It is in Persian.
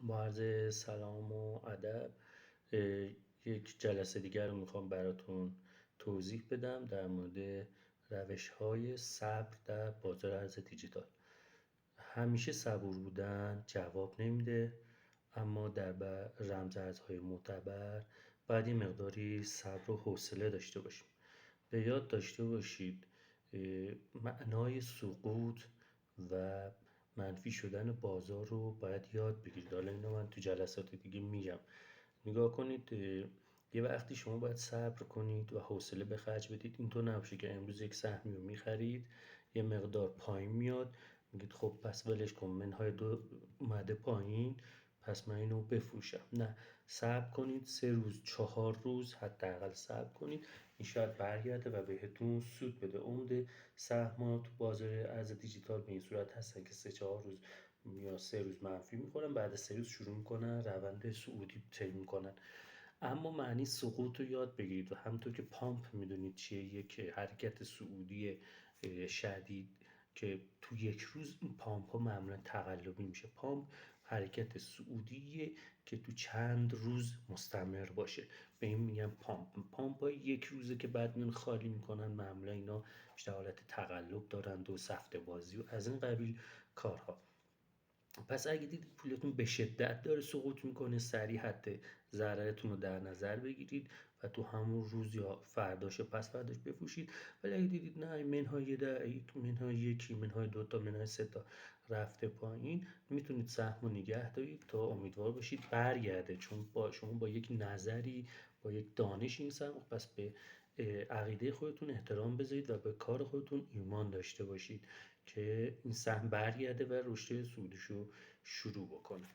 با عرض سلام و ادب. اه، یک جلسه دیگر رو میخوام براتون توضیح بدم در مورد روش‌های صبر در بازار ارز دیجیتال. همیشه صبور بودن جواب نمیده، اما در رمز ارزهای معتبر باید یه مقداری صبر و حوصله داشته باشیم. به یاد داشته باشید معنای سقوط و منفی شدن بازار رو باید یاد بگیرید. حالا اینو من تو جلسات دیگه میگم. نگاه کنید، یه وقتی شما باید صبر کنید و حوصله به خرج بدید. اینطور نباشه که امروز یک سهمی رو میخرید، یه مقدار پایین میاد، میگید خب پس ولش کن، منهای دو اومده پایین، پس من اینو بفروشم. نه، صبر کنید، 3 روز 4 روز حداقل صبر کنید، این شاید برگرده و بهتون سود بده. عمده سهم‌ها تو بازار ارز دیجیتال به این صورت هستن که 3-4 روز یا 3 روز منفی میخورن، بعد 3 روز شروع میکنن روند صعودی طی میکنن. اما معنی سقوط رو یاد بگیرید و همونطور که پامپ میدونید چیه، یک حرکت صعودی شدید که تو یک روز این پامپ ها معمولا تقلبی میشه. پامپ حرکت صعودیه که تو چند روز مستمر باشه، به این میگن پامپ. پامپ های یک روزه که بعد میان خالی میکنن، معمولا اینا بیشتر حالت تقلب دارند و سفته بازی و از این قبیل کارها. پس اگه دیدید پولتون به شدت داره سقوط میکنه، سریع حد ضررتون رو در نظر بگیرید و تو همون روز یا فرداش و پس فرداش بفروشید. ولی اگه دیدید نه، منهای یکی، منهای دوتا، منهای سه تا رفته پایین، میتونید سهم رو نگه دارید تا امیدوار باشید برگرده. چون شما با یک نظری، با یک دانش این سهم، پس به عقیده خودتون احترام بذارید و به کار خودتون ایمان داشته باشید که این سهم برگرده و رشد سودش رو شروع بکنه.